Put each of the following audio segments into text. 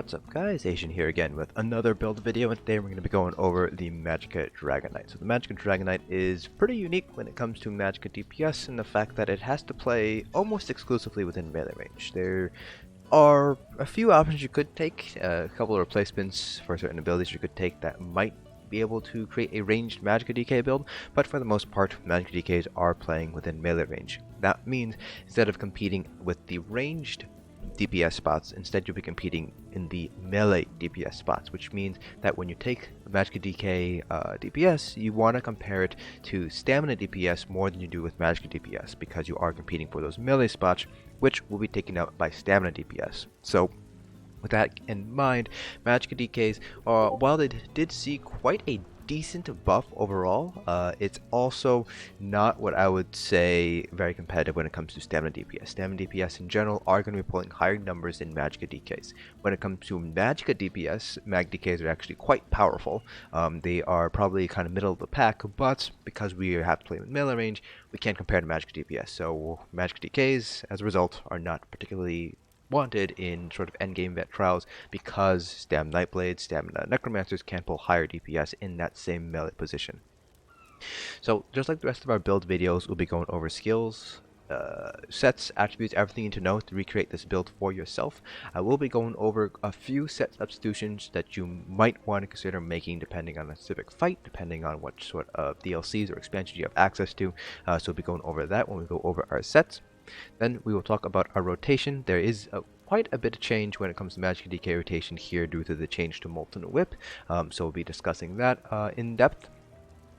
What's up guys, Asian here again with another build video, and today we're going to be going over the Magicka Dragonknight. So the Magicka Dragonknight is pretty unique when it comes to Magicka DPS in the fact that it has to play almost exclusively within melee range. There are a few options you could take, a couple of replacements for certain abilities you could take that might be able to create a ranged Magicka DK build, but for the most part Magicka DKs are playing within melee range. That means instead of competing with the ranged DPS spots, instead you'll be competing in the melee DPS spots, which means that when you take Magicka DK DPS, you want to compare it to stamina DPS more than you do with Magicka DPS, because you are competing for those melee spots, which will be taken out by stamina DPS. So with that in mind, Magicka DKs, while they did see quite a decent buff overall, it's also not what I would say very competitive when it comes to stamina DPS. Stamina DPS in general are going to be pulling higher numbers than Magicka DKs. When it comes to Magicka DPS, Mag DKs are actually quite powerful. They are probably kind of middle of the pack, but because we have to play with melee range, we can't compare to Magicka DPS. So Magicka DKs, as a result, are not particularly wanted in sort of endgame vet trials, because stamina Nightblades, stamina Necromancers can pull higher DPS in that same melee position. So just like the rest of our build videos, we'll be going over skills, sets, attributes, everything you need to know to recreate this build for yourself. I will be going over a few set substitutions that you might want to consider making depending on a specific fight, depending on what sort of DLCs or expansions you have access to. So we'll be going over that when we go over our sets. Then we will talk about our rotation. There is quite a bit of change when it comes to Magicka DK rotation here due to the change to Molten Whip. So we'll be discussing that in depth,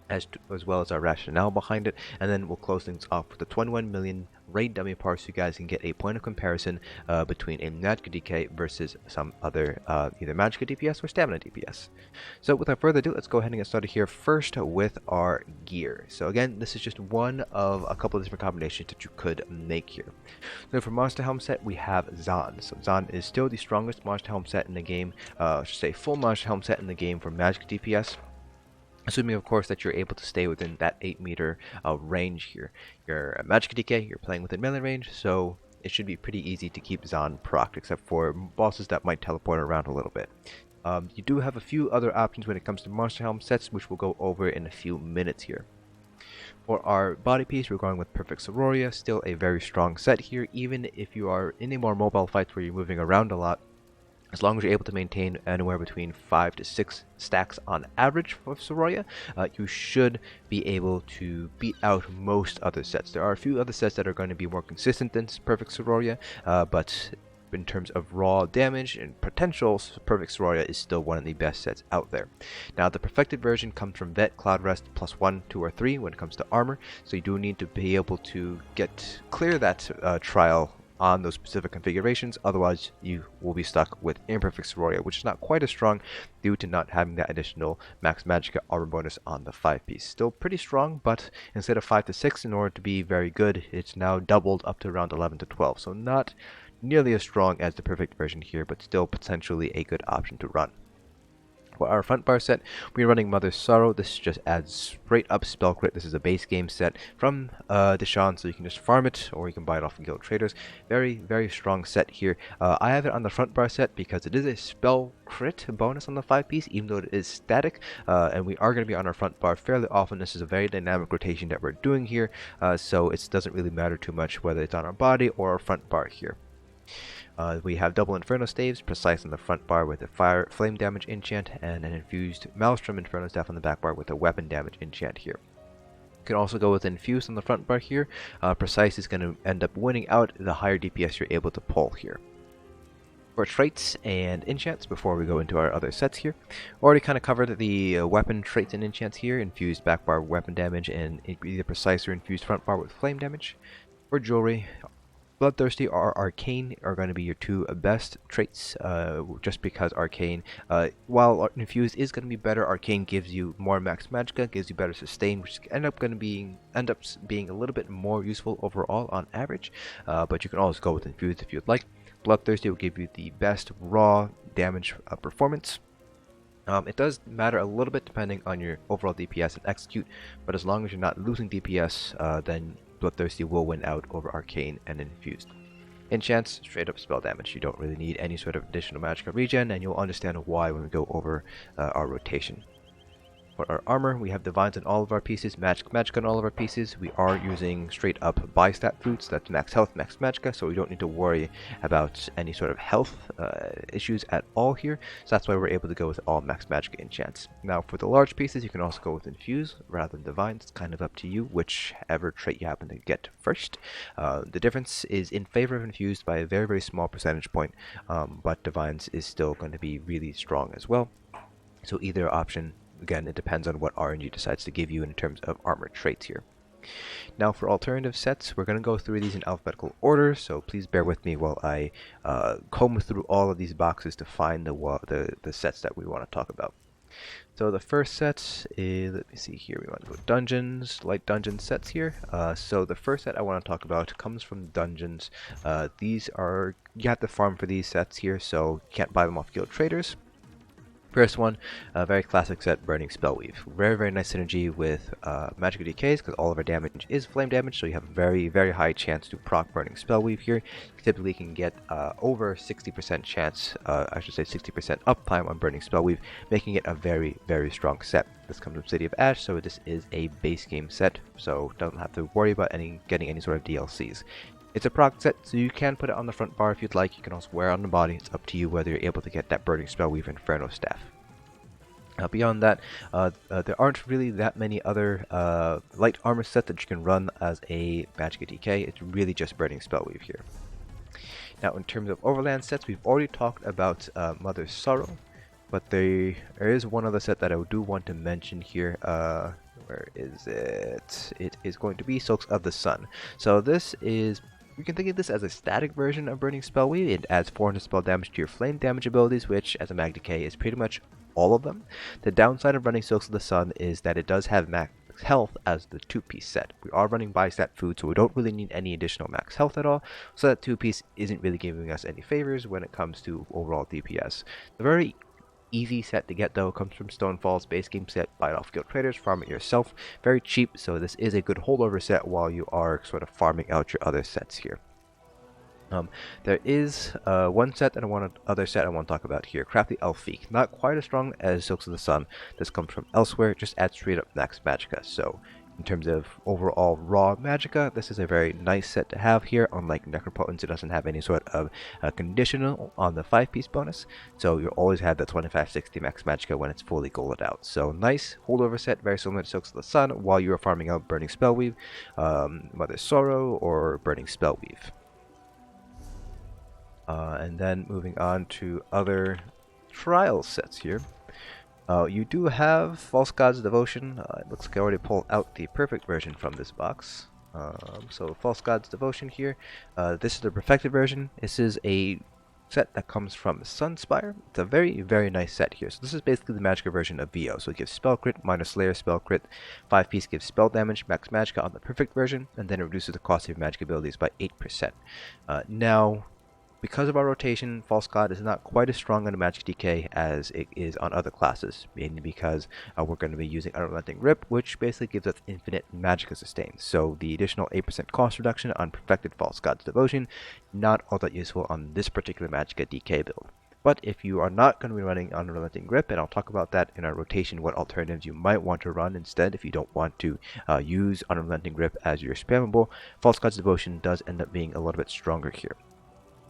as well as our rationale behind it. And then we'll close things off with the 21 million raid dummy parts so you guys can get a point of comparison between a Magicka DK versus some other either Magicka DPS or stamina DPS. So without further ado, let's go ahead and get started here first with our gear. So again, this is just one of a couple of different combinations that you could make here. So for Monster Helm set, we have Zaan. So Zaan is still the strongest Monster Helm set in the game, I should say full Monster Helm set in the game for Magicka DPS. Assuming, of course, that you're able to stay within that 8-meter range here. You're a Magicka DK, you're playing within melee range, so it should be pretty easy to keep Zaan procced, except for bosses that might teleport around a little bit. You do have a few other options when it comes to Monster Helm sets, which we'll go over in a few minutes here. For our body piece, we're going with Perfect Siroria, still a very strong set here, even if you are in a more mobile fight where you're moving around a lot. As long as you're able to maintain anywhere between 5 to 6 stacks on average for Siroria, you should be able to beat out most other sets. There are a few other sets that are going to be more consistent than Perfect Siroria, but in terms of raw damage and potential, Perfect Siroria is still one of the best sets out there. Now, the perfected version comes from Vet, Cloud Rest, +1, 2, or 3 when it comes to armor, so you do need to be able to clear that trial on those specific configurations, otherwise you will be stuck with Imperfect Siroria, which is not quite as strong due to not having that additional Max Magicka armor bonus on the 5-piece. Still pretty strong, but instead of 5 to 6, in order to be very good, it's now doubled up to around 11 to 12, so not nearly as strong as the perfect version here, but still potentially a good option to run. For our front bar set, we're running Mother's Sorrow. This just adds straight up spell crit. This is a base game set from Deshawn, so you can just farm it, or you can buy it off from Guild Traders. Very, very strong set here. I have it on the front bar set because it is a spell crit bonus on the 5-piece, even though it is static, and we are going to be on our front bar fairly often. This is a very dynamic rotation that we're doing here, so it doesn't really matter too much whether it's on our body or our front bar here. We have double Inferno staves, precise on the front bar with a flame damage enchant, and an infused Maelstrom Inferno staff on the back bar with a weapon damage enchant here. You can also go with infused on the front bar here. Precise is going to end up winning out the higher DPS you're able to pull here. For traits and enchants, before we go into our other sets here, already kind of covered the weapon traits and enchants here. Infused back bar weapon damage, and either precise or infused front bar with flame damage. For jewelry, Bloodthirsty or Arcane are going to be your two best traits, just because Arcane, while Infused is going to be better, Arcane gives you more Max Magicka, gives you better sustain, which end up being a little bit more useful overall on average, but you can always go with Infused if you'd like. Bloodthirsty will give you the best raw damage performance. It does matter a little bit depending on your overall DPS and execute, but as long as you're not losing DPS, then Bloodthirsty will win out over Arcane and Infused. Enchants, straight up spell damage. You don't really need any sort of additional Magicka regen, and you'll understand why when we go over our rotation. For our armor, we have Divines in all of our pieces, Magicka in all of our pieces. We are using straight up bistat boots, that's max health, max Magicka, so we don't need to worry about any sort of health issues at all here. So that's why we're able to go with all max Magicka enchants. Now for the large pieces, you can also go with Infused rather than Divines. It's kind of up to you, whichever trait you happen to get first. The difference is in favor of Infused by a very, very small percentage point, but Divines is still going to be really strong as well. So either option, again, it depends on what RNG decides to give you in terms of armor traits here. Now for alternative sets, we're going to go through these in alphabetical order, so please bear with me while I comb through all of these boxes to find the sets that we want to talk about. So the first set is, let me see here, we want to go dungeons, light dungeon sets here. So the first set I want to talk about comes from dungeons. These are, you have to farm for these sets here, so you can't buy them off guild traders. First one, a very classic set, Burning Spellweave. Very, very nice synergy with Magicka DKs because all of our damage is flame damage, so you have a very, very high chance to proc Burning Spellweave here. You typically can get over 60% chance, I should say 60% uptime on Burning Spellweave, making it a very, very strong set. This comes from City of Ash, so this is a base game set, so don't have to worry about getting any sort of DLCs. It's a proc set, so you can put it on the front bar if you'd like. You can also wear it on the body. It's up to you whether you're able to get that Burning Spellweave Inferno staff. Beyond that, there aren't really that many other light armor sets that you can run as a Magicka DK. It's really just Burning Spellweave here. Now, in terms of overland sets, we've already talked about Mother's Sorrow, but there is one other set that I do want to mention here. Where is it? It is going to be Soaks of the Sun. So this is, you can think of this as a static version of Burning Spellweave. It adds 400 spell damage to your flame damage abilities, which as a Mag DK is pretty much all of them. The downside of running Soaks of the Sun is that it does have max health as the 2-piece set. We are running bistat food, so we don't really need any additional max health at all, so that 2-piece isn't really giving us any favors when it comes to overall DPS. The very easy set to get though comes from Stonefall's base game set. Buy it off guild traders, farm it yourself. Very cheap, so this is a good holdover set while you are sort of farming out your other sets here. There is one set that other set I want to talk about here, Crafty Elfeek. Not quite as strong as Soaks of the Sun. This comes from Elsweyr, just adds straight up max Magicka. So in terms of overall raw Magicka, this is a very nice set to have here. Unlike Necropotence, it doesn't have any sort of conditional on the 5-piece bonus, so you'll always have that 25-60 max Magicka when it's fully golded out. So nice holdover set, very similar to Soaks of the Sun while you are farming out Burning Spellweave, Mother's Sorrow, or Burning Spellweave. And then moving on to other trial sets here. You do have False God's Devotion. It looks like I already pulled out the perfect version from this box. So False God's Devotion here. This is the perfected version. This is a set that comes from Sunspire. It's a very, very nice set here. So this is basically the Magicka version of VO. So it gives spell crit, minor slayer spell crit, 5-piece gives spell damage, max Magicka on the perfect version, and then it reduces the cost of your magic abilities by 8%. Now, because of our rotation, False God is not quite as strong on a Magicka DK as it is on other classes, mainly because we're going to be using Unrelenting Grip, which basically gives us infinite Magicka sustain. So the additional 8% cost reduction on Perfected False God's Devotion, not all that useful on this particular Magicka DK build. But if you are not going to be running Unrelenting Grip, and I'll talk about that in our rotation, what alternatives you might want to run instead if you don't want to use Unrelenting Grip as your spammable, False God's Devotion does end up being a little bit stronger here.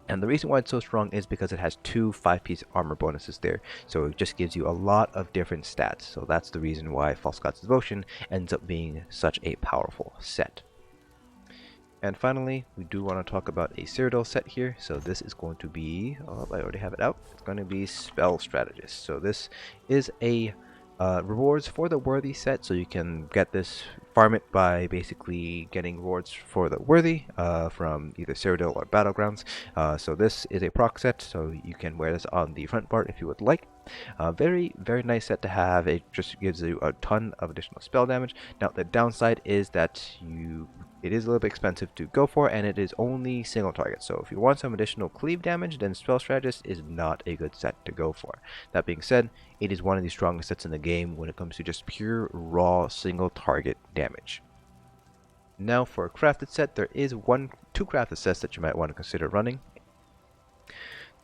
And the reason why it's so strong is because it has 2 5-piece armor bonuses there, so it just gives you a lot of different stats. So that's the reason why False God's Devotion ends up being such a powerful set. And finally, we do want to talk about a Cyrodiil set here. So this is going to be, oh, I already have it out. It's going to be Spell Strategist. So this is a rewards for the worthy set, so you can get this, farm it by basically getting rewards for the worthy from either Cyrodiil or Battlegrounds. So this is a proc set, so you can wear this on the front part if you would like. Very, very nice set to have. It just gives you a ton of additional spell damage. Now the downside is that it is a little bit expensive to go for, and it is only single target. So if you want some additional cleave damage, then Spell Strategist is not a good set to go for. That being said, it is one of the strongest sets in the game when it comes to just pure raw single target damage. Now for a crafted set, there is two crafted sets that you might want to consider running.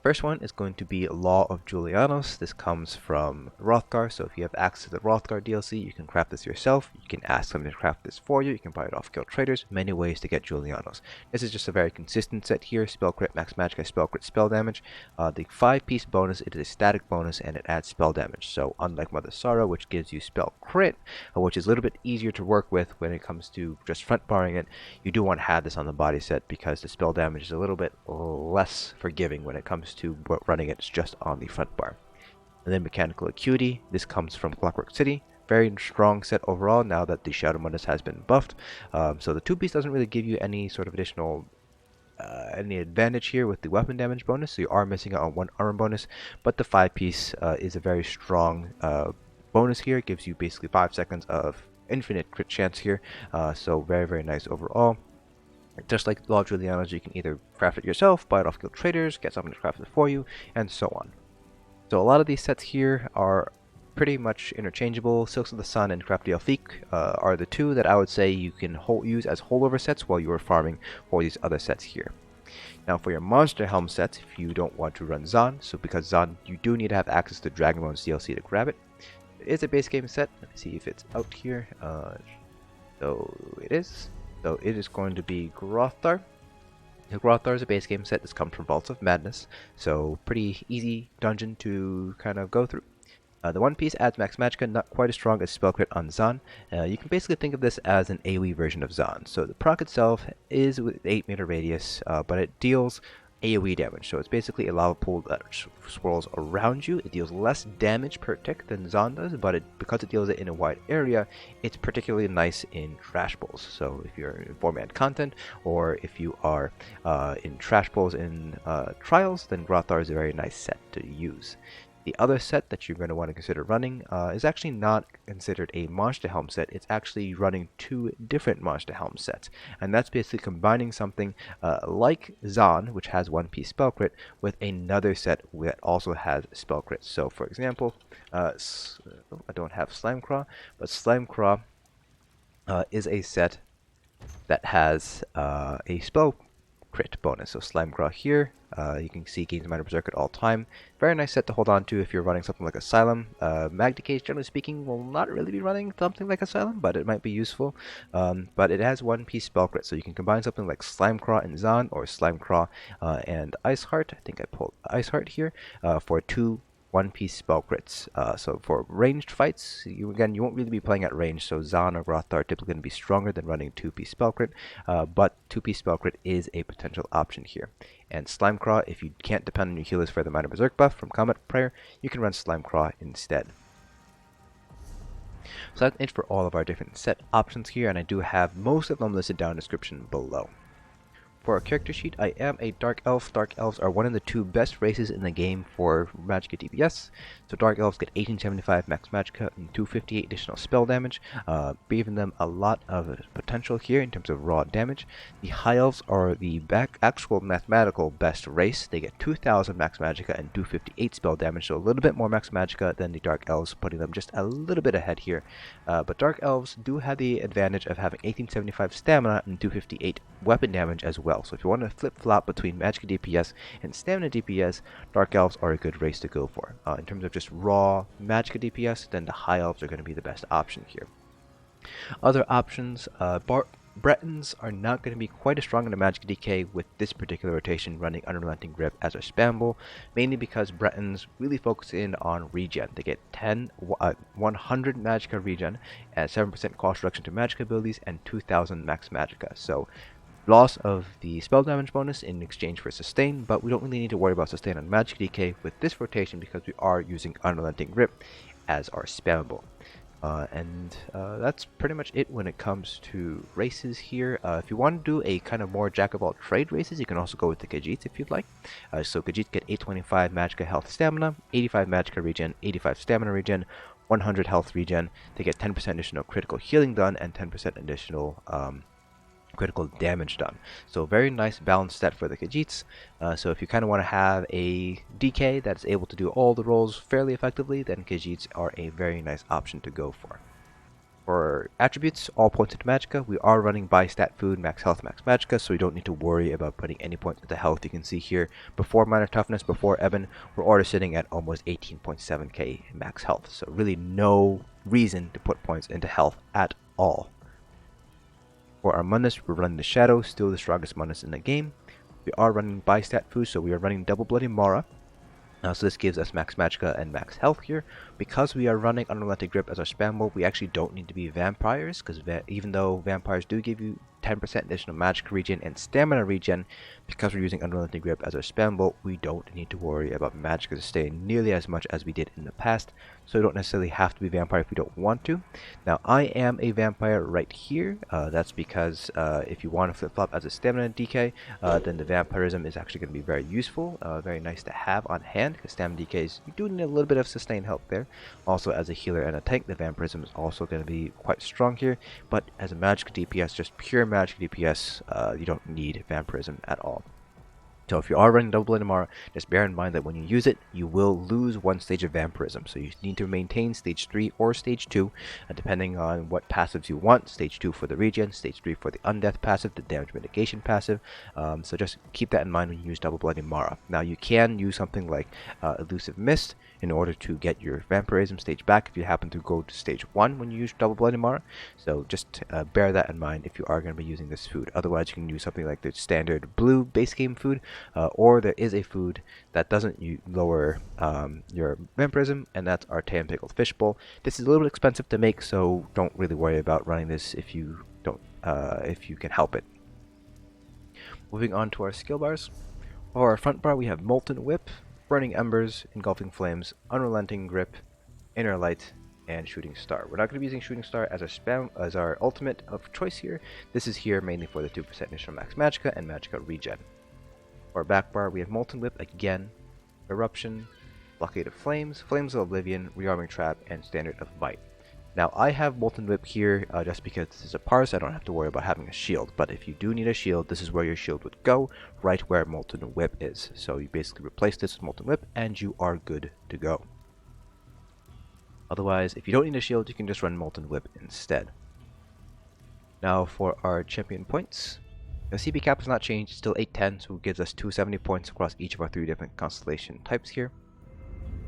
First one is going to be Law of Julianos. This comes from Grothdarr, so if you have access to the Grothdarr DLC, you can craft this yourself. You can ask them to craft this for you. You can buy it off guild traders. Many ways to get Julianos. This is just a very consistent set here. Spell crit, max magicka, spell crit, spell damage. The 5-piece bonus, it is a static bonus and it adds spell damage. So unlike Mother Sorrow, which gives you spell crit, which is a little bit easier to work with when it comes to just front barring it, you do want to have this on the body set because the spell damage is a little bit less forgiving when it comes to running it just on the front bar. And then Mechanical Acuity, this comes from Clockwork City. Very strong set overall now that the Shadow Mundus has been buffed. So the 2-piece doesn't really give you any sort of additional any advantage here with the weapon damage bonus, so you are missing out on 1 armor bonus, but the 5-piece is a very strong bonus here. It gives you basically 5 seconds of infinite crit chance here, so very nice overall. Just like Law of Julianos, you can either craft it yourself, buy it off guild traders, get someone to craft it for you, and so on. So a lot of these sets here are pretty much interchangeable. Silks of the Sun and Crafty Elfique are the two that I would say you can use as holdover sets while you are farming for these other sets here. Now for your Monster Helm sets, if you don't want to run Zaan, so because Zaan you do need to have access to Dragonbone's DLC to grab it. It is a base game set. Let me see if it's out here. So it is. So it is going to be Grothdarr. Grothdarr is a base game set. This comes from Vaults of Madness, so pretty easy dungeon to kind of go through. The 1-piece adds Max Magicka, not quite as strong as Spell Crit on Zaan. You can basically think of this as an AoE version of Zaan. So the proc itself is with 8-meter radius, but it deals AoE damage, so it's basically a lava pool that swirls around you. It deals less damage per tick than Zaan does, but because it deals it in a wide area, it's particularly nice in trash bowls. So if you're in 4-man content, or if you are in trash bowls in trials, then Grothdarr is a very nice set to use. The other set that you're going to want to consider running is actually not considered a Monster Helm set. It's actually running 2 different Monster Helm sets. And that's basically combining something like Zaan, which has 1-piece spell crit, with another set that also has spell crit. So for example, I don't have Slimecraw, but Slimecraw is a set that has a spell crit bonus. So Slimecraw here, you can see gains Minor Berserk at all time. Very nice set to hold on to if you're running something like Asylum. Magicka, generally speaking, will not really be running something like Asylum, but it might be useful. But it has 1-piece spell crit, so you can combine something like Slimecraw and Zaan, or Slimecraw and Iceheart. I think I pulled Iceheart here for 2 1-piece spell crits. So for ranged fights, you won't really be playing at range, so Zaan or Grothdarr are typically going to be stronger than running 2-piece spell crit, but 2-piece spell crit is a potential option here. And Slimecraw, if you can't depend on your healers for the Minor Berserk buff from Combat Prayer, you can run Slimecraw instead. So that's it for all of our different set options here, and I do have most of them listed down in the description below. For our character sheet, I am a Dark Elf. Dark Elves are one of the 2 best races in the game for Magicka DPS. So Dark Elves get 1875 Max Magicka and 258 additional spell damage, giving them a lot of potential here in terms of raw damage. The High Elves are the actual mathematical best race. They get 2000 Max Magicka and 258 spell damage, so a little bit more Max Magicka than the Dark Elves, putting them just a little bit ahead here. But Dark Elves do have the advantage of having 1875 stamina and 258 weapon damage as well. So if you want to flip-flop between Magicka DPS and Stamina DPS, Dark Elves are a good race to go for. In terms of just raw Magicka DPS, then the High Elves are going to be the best option here. Other options, Bretons are not going to be quite as strong in the Magicka DK with this particular rotation running Unrelenting Grip as our spam bull, mainly because Bretons really focus in on regen. They get 100 Magicka regen and 7% cost reduction to Magicka abilities and 2000 Max Magicka. So loss of the spell damage bonus in exchange for sustain, but we don't really need to worry about sustain on Magicka DK with this rotation because we are using Unrelenting Grip as our spammable. That's pretty much it when it comes to races here. If you want to do a kind of more jack-of-all-trade races, you can also go with the Khajiits if you'd like. So Khajiits get 825 Magicka health stamina, 85 Magicka regen, 85 stamina regen, 100 health regen. They get 10% additional critical healing done and 10% additional critical damage done. So very nice balanced set for the Khajiits. So if you kind of want to have a DK that's able to do all the roles fairly effectively, then Khajiits are a very nice option to go for. For attributes, all points into Magicka, we are running bistat food, max health, max Magicka, so we don't need to worry about putting any points into health. You can see here, before minor toughness, before Ebon, we're already sitting at almost 18.7k in max health, so really no reason to put points into health at all. For our Mundus, we're running the Shadow, still the strongest Mundus in the game. We are running bistat food, so we are running double Bloody Mara. So this gives us max Magicka and max health here. Because we are running Unrelenting Grip as our spam mode, we actually don't need to be vampires, because even though vampires do give you 10% additional magic regen and stamina regen, because we're using Unrelenting Grip as our spam bolt, we don't need to worry about Magicka to stay nearly as much as we did in the past, so we don't necessarily have to be vampire if we don't want to. Now I am a vampire right here. That's because if you want to flip-flop as a stamina DK, then the vampirism is actually going to be very useful, very nice to have on hand, because stamina DKs, you do need a little bit of sustained health there. Also as a healer and a tank, the vampirism is also going to be quite strong here, but as a Magicka DPS, just pure Magicka DPS, you don't need vampirism at all. So if you are running double Bloody Mara, just bear in mind that when you use it, you will lose one stage of vampirism. So you need to maintain stage 3 or stage 2, depending on what passives you want. Stage 2 for the regen, stage 3 for the undeath passive, the damage mitigation passive. So just keep that in mind when you use double Bloody Mara. Now you can use something like Elusive Mist in order to get your vampirism stage back if you happen to go to stage 1 when you use double Bloody Mara. So just bear that in mind if you are going to be using this food. Otherwise you can use something like the standard blue base game food, or there is a food that doesn't lower your vampirism, and that's our Tay and Pickled Fishbowl. This is a little bit expensive to make, so don't really worry about running this if you can help it. Moving on to our skill bars. For our front bar, we have Molten Whip, Burning Embers, Engulfing Flames, Unrelenting Grip, Inner Light, and Shooting Star. We're not going to be using Shooting Star as our ultimate of choice here. This is here mainly for the 2% additional max Magicka and Magicka regen. For our back bar, we have Molten Whip again, Eruption, Blockade of Flames, Flames of Oblivion, Rearming Trap, and Standard of Bite. Now I have Molten Whip here just because this is a parse, I don't have to worry about having a shield, but if you do need a shield, this is where your shield would go, right where Molten Whip is. So you basically replace this with Molten Whip and you are good to go. Otherwise, if you don't need a shield, you can just run Molten Whip instead. Now for our champion points. The CP cap has not changed, it's still 810, so it gives us 270 points across each of our 3 different constellation types here.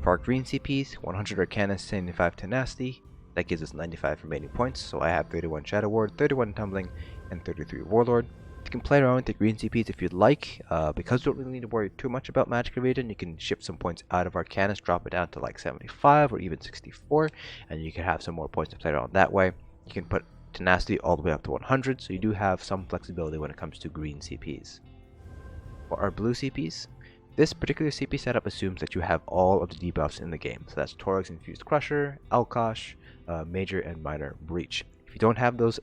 For our green CPs, 100 Arcana, 75 Tenacity, that gives us 95 remaining points, so I have 31 Shadow Ward, 31 Tumbling, and 33 Warlord. You can play around with the green CPs if you'd like. Because you don't really need to worry too much about Magicka regen, you can shift some points out of Arcanus, drop it down to like 75 or even 64, and you can have some more points to play around that way. You can put Tenacity all the way up to 100, so you do have some flexibility when it comes to green CPs. For our blue CPs, this particular CP setup assumes that you have all of the debuffs in the game. So that's Torag's Infused Crusher, Alkosh, Major and Minor Breach. If you don't have those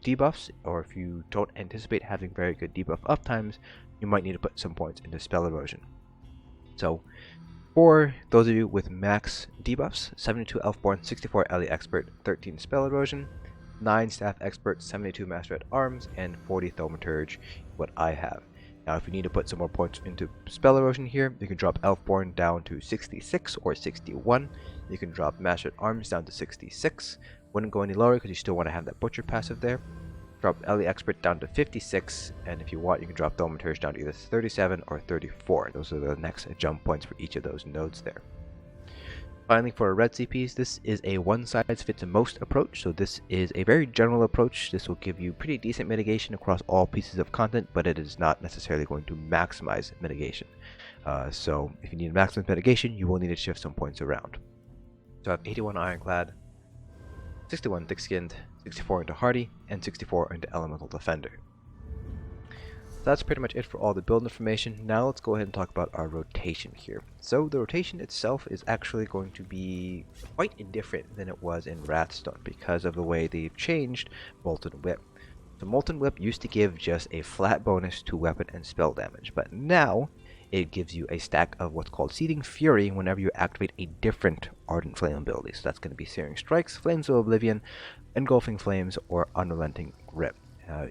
debuffs, or if you don't anticipate having very good debuff uptimes, you might need to put some points into Spell Erosion. So for those of you with max debuffs, 72 Elfborn, 64 Ellie Expert, 13 Spell Erosion, 9 Staff Expert, 72 Master at Arms, and 40 Thaumaturge, what I have. Now if you need to put some more points into Spell Erosion here, you can drop Elfborn down to 66 or 61. You can drop Master at Arms down to 66. Wouldn't go any lower because you still want to have that Butcher passive there. Drop Ellie Expert down to 56, and if you want you can drop Thaumaturge down to either 37 or 34. Those are the next jump points for each of those nodes there. Finally, for our red CPs, this is a one-size-fits-most approach, so this is a very general approach. This will give you pretty decent mitigation across all pieces of content, but it is not necessarily going to maximize mitigation. So if you need maximum mitigation, you will need to shift some points around. So I have 81 Ironclad, 61 Thick-Skinned, 64 into Hardy, and 64 into Elemental Defender. That's pretty much it for all the build information. Now let's go ahead and talk about our rotation here. So the rotation itself is actually going to be quite different than it was in Wrathstone because of the way they've changed Molten Whip. The Molten Whip used to give just a flat bonus to weapon and spell damage, but now it gives you a stack of what's called Seething Fury whenever you activate a different Ardent Flame ability. So that's going to be Searing Strikes, Flames of Oblivion, Engulfing Flames, or Unrelenting Grip.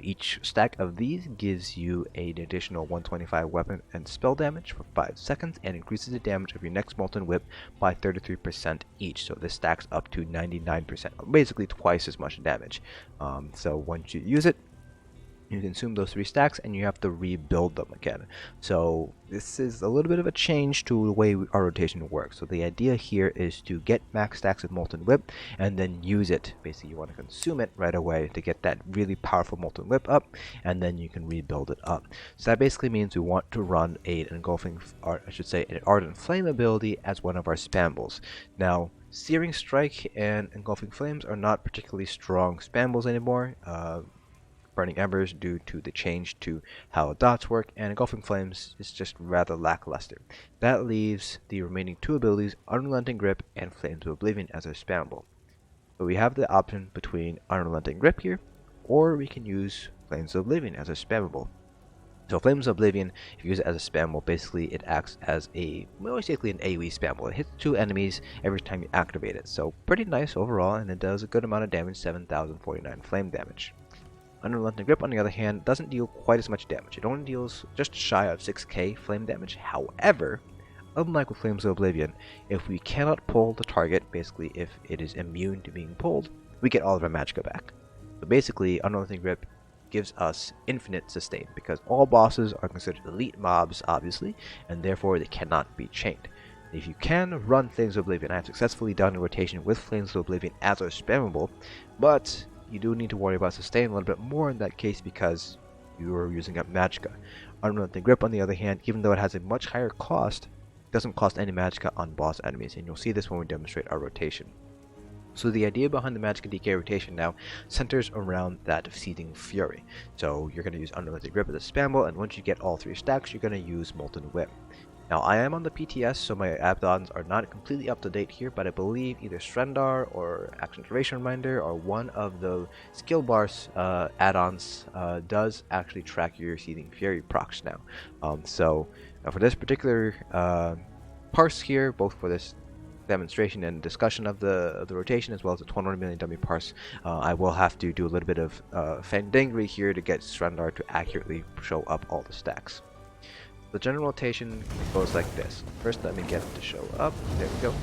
Each stack of these gives you an additional 125 weapon and spell damage for 5 seconds and increases the damage of your next Molten Whip by 33% each. So this stacks up to 99%, basically twice as much damage. So once you use it, you consume those 3 stacks and you have to rebuild them again. So this is a little bit of a change to the way our rotation works. So the idea here is to get max stacks of Molten Whip and then use it. Basically you want to consume it right away to get that really powerful Molten Whip up, and then you can rebuild it up. So that basically means we want to run an Engulfing, or I should say an Ardent Flame ability as one of our spambles. Now Searing Strike and Engulfing Flames are not particularly strong spambles anymore. Burning Embers due to the change to how dots work, and Engulfing Flames is just rather lackluster. That leaves the remaining 2 abilities, Unrelenting Grip and Flames of Oblivion, as our spamble. So we have the option between Unrelenting Grip here, or we can use Flames of Oblivion as a spammable. So Flames of Oblivion, if you use it as a spammable, basically it acts as basically an AoE spammable. It hits 2 enemies every time you activate it, so pretty nice overall, and it does a good amount of damage, 7,049 flame damage. Unrelenting Grip, on the other hand, doesn't deal quite as much damage. It only deals just shy of 6k flame damage. However, unlike with Flames of Oblivion, if we cannot pull the target, basically if it is immune to being pulled, we get all of our Magicka back. So basically, Unrelenting Grip gives us infinite sustain, because all bosses are considered elite mobs, obviously, and therefore they cannot be chained. If you can run Flames of Oblivion, I have successfully done a rotation with Flames of Oblivion as our spammable, but you do need to worry about sustain a little bit more in that case because you are using up Magicka. Unrelenting Grip, on the other hand, even though it has a much higher cost, doesn't cost any Magicka on boss enemies, and you'll see this when we demonstrate our rotation. So the idea behind the Magicka DK rotation now centers around that of Seething Fury. So you're going to use Unrelenting Grip as a spammable, and once you get all 3 stacks, you're going to use Molten Whip. Now I am on the PTS, so my add-ons are not completely up to date here, but I believe either Strategist or Action Duration Reminder or one of the skill bars add-ons does actually track your Seething Fury procs now. So for this particular parse here, both for this demonstration and discussion of the rotation as well as the 21 million dummy parse, I will have to do a little bit of fandangry here to get Strategist to accurately show up all the stacks. The general rotation goes like this. First, let me get it to show up. There we go.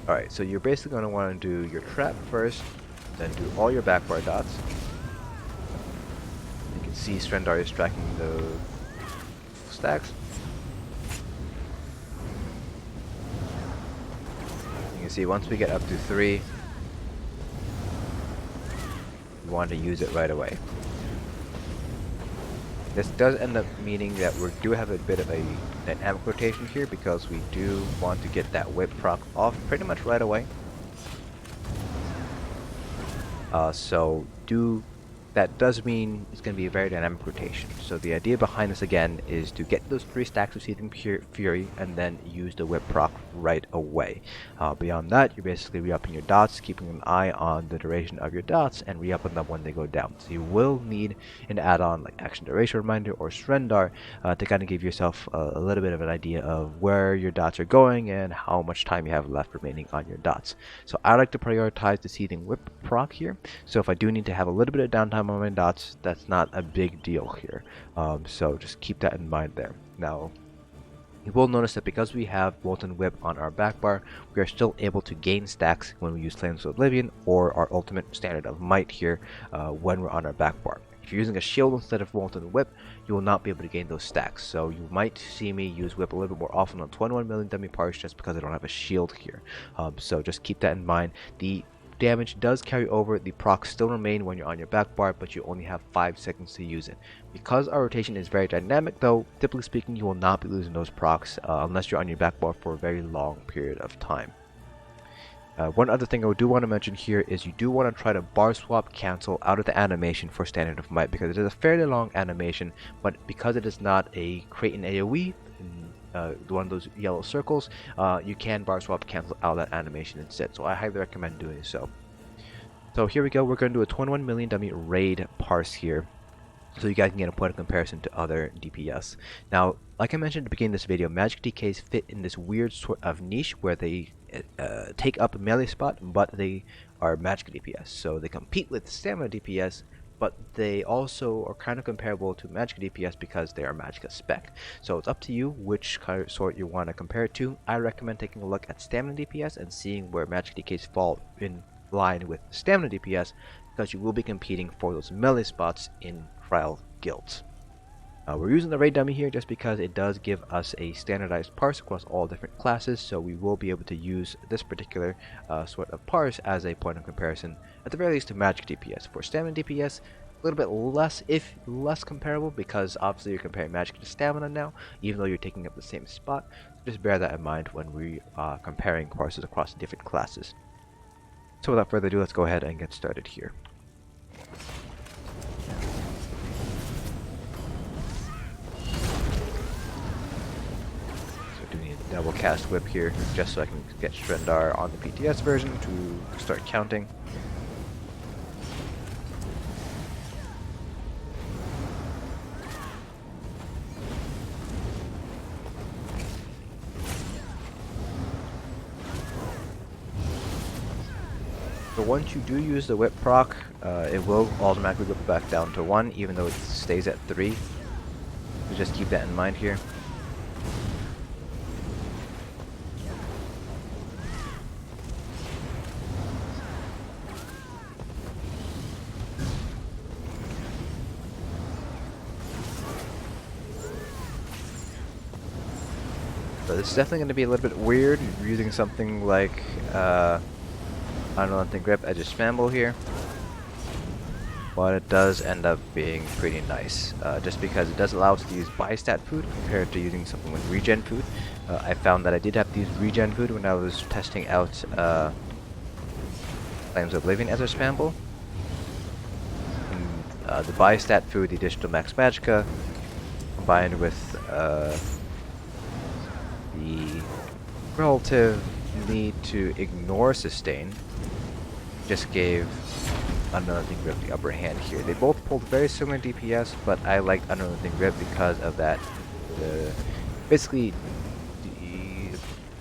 Alright, so you're basically going to want to do your trap first, then do all your backbar dots. You can see Strategist is tracking the stacks. You can see once we get up to 3, we want to use it right away. This does end up meaning that we do have a bit of a dynamic rotation here, because we do want to get that whip proc off pretty much right away. That does mean it's going to be a very dynamic rotation. So the idea behind this again is to get those 3 stacks of Seething Fury and then use the whip proc right away. Beyond that, you're basically re-upping your dots, keeping an eye on the duration of your dots, and re-upping them when they go down. So you will need an add-on like Action Duration Reminder or Strategist to kind of give yourself a little bit of an idea of where your dots are going and how much time you have left remaining on your dots. So I like to prioritize the Seething Whip proc here. So if I do need to have a little bit of downtime on my dots, that's not a big deal here. So just keep that in mind there. Now, you will notice that because we have Molten Whip on our back bar, we are still able to gain stacks when we use Flames of Oblivion or our ultimate Standard of Might here when we're on our back bar. If you're using a shield instead of Molten Whip, you will not be able to gain those stacks. So you might see me use Whip a little bit more often on 21 million dummy parts just because I don't have a shield here. So just keep that in mind. The damage does carry over, the procs still remain when you're on your back bar, but you only have 5 seconds to use it. Because our rotation is very dynamic though, typically speaking you will not be losing those procs unless you're on your back bar for a very long period of time. One other thing I do want to mention here is you do want to try to bar swap cancel out of the animation for Standard of Might, because it is a fairly long animation, but because it is not a crate in AoE, one of those yellow circles, you can bar swap cancel out that animation instead, so I highly recommend doing so. So here we go, we're going to do a 21 million dummy raid parse here, so you guys can get a point of comparison to other DPS. Now, like I mentioned at the beginning of this video, Magicka DKs fit in this weird sort of niche where they take up a melee spot, but they are Magicka DPS. So they compete with stamina DPS, but they also are kind of comparable to Magicka DPS because they are Magicka spec. So it's up to you which kind of sort you want to compare it to. I recommend taking a look at stamina DPS and seeing where Magicka DKs fall in line with stamina DPS, because you will be competing for those melee spots in trial guilds. We're using the raid dummy here just because it does give us a standardized parse across all different classes, so we will be able to use this particular sort of parse as a point of comparison, at the very least, to Magicka DPS. For stamina DPS, a little bit less, if less comparable, because obviously you're comparing Magicka to stamina now, even though you're taking up the same spot. So just bear that in mind when we are comparing parses across different classes. So without further ado, let's go ahead and get started here. Double cast whip here just so I can get Grothdarr on the PTS version to start counting. So once you do use the whip proc, it will automatically go back down to 1 even though it stays at 3. So just keep that in mind here. So this is definitely going to be a little bit weird using something like Unrelenting Grip as a spamble here, but it does end up being pretty nice, just because it does allow us to use bistat food compared to using something with regen food. I found that I did have to use regen food when I was testing out Flames of Oblivion as a spamble. And, the bistat food, the additional Max Magicka, combined with the relative need to ignore sustain, just gave Unrelenting Grip the upper hand here. They both pulled very similar DPS, but I liked Unrelenting Grip because of that. Basically, you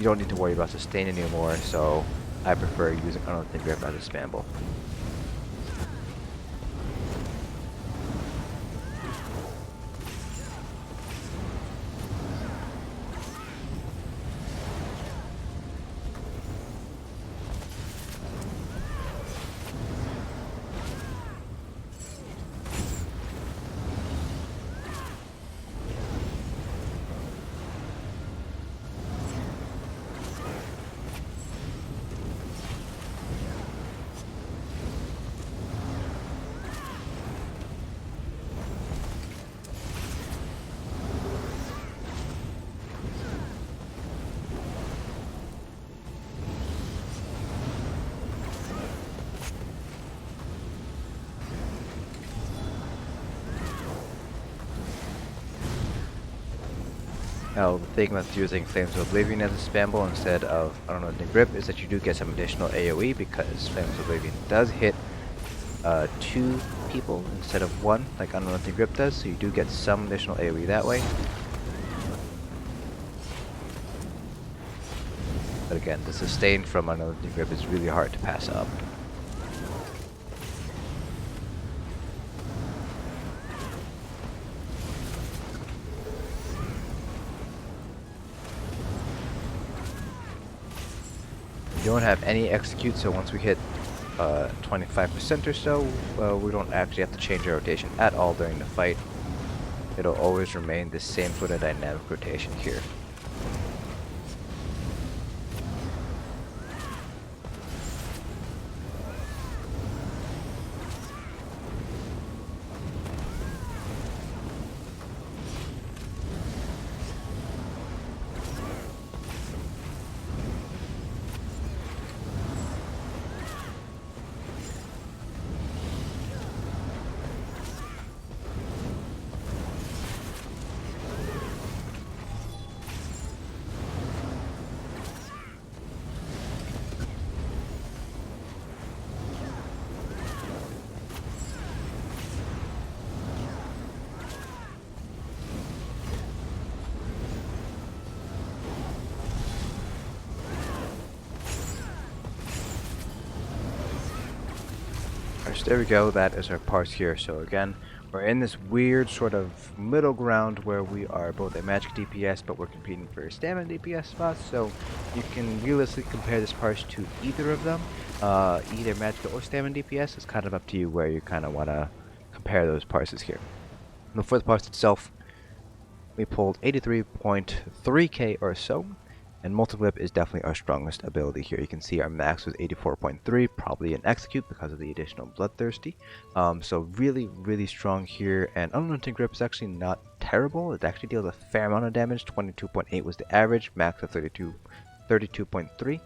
don't need to worry about sustain anymore, so I prefer using Unrelenting Grip as a spamble. Now, the thing with using Flames of Oblivion as a spamble instead of Unrelenting Grip is that you do get some additional AoE, because Flames of Oblivion does hit 2 people instead of 1, like Unrelenting Grip does, so you do get some additional AoE that way. But again, the sustain from Unrelenting Grip is really hard to pass up. We don't have any execute, so once we hit 25% or so, we don't actually have to change our rotation at all during the fight. It'll always remain the same sort of dynamic rotation here. So there we go, that is our parse here. So again, we're in this weird sort of middle ground where we are both a magic DPS, but we're competing for stamina DPS spots. So you can realistically compare this parse to either of them, either magic or stamina DPS. It's kind of up to you where you kind of want to compare those parses here. Now for the parse itself, we pulled 83.3k or so, and Multi-Whip is definitely our strongest ability here. You can see our max was 84.3, probably an execute because of the additional Bloodthirsty. So really strong here, and Unrelenting Grip is actually not terrible. It actually deals a fair amount of damage. 22.8 was the average, max of 32.3.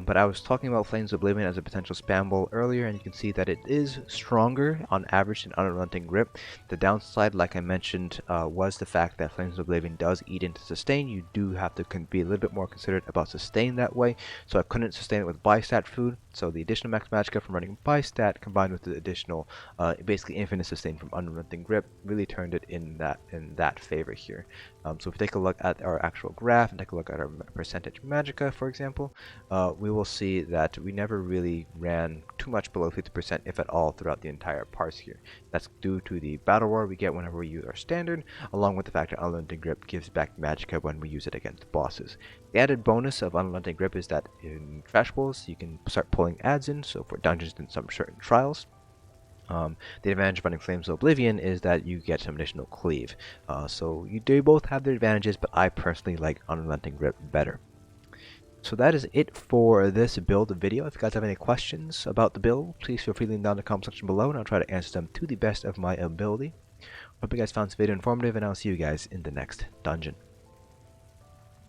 But I was talking about Flames of Oblivion as a potential spam bull earlier, and you can see that it is stronger on average than Unrelenting Grip. The downside, like I mentioned, was the fact that Flames of Oblivion does eat into sustain. You do have to be a little bit more considerate about sustain that way, so I couldn't sustain it with bistat food. So the additional Max Magicka from running bistat combined with the additional basically infinite sustain from Unrelenting Grip really turned it in that favor here. So if we take a look at our actual graph and take a look at our percentage Magicka, for example, we will see that we never really ran too much below 50%, if at all, throughout the entire parse here. That's due to the battle roar we get whenever we use our standard, along with the fact that Unrelenting Grip gives back Magicka when we use it against bosses. The added bonus of Unrelenting Grip is that in Trash Bowls, you can start pulling ads in, so for dungeons and some certain trials. The advantage of running Flames of Oblivion is that you get some additional cleave. So they both have their advantages, but I personally like Unrelenting Grip better. So that is it for this build video. If you guys have any questions about the build, please feel free to leave them down in the comment section below, and I'll try to answer them to the best of my ability. Hope you guys found this video informative, and I'll see you guys in the next dungeon.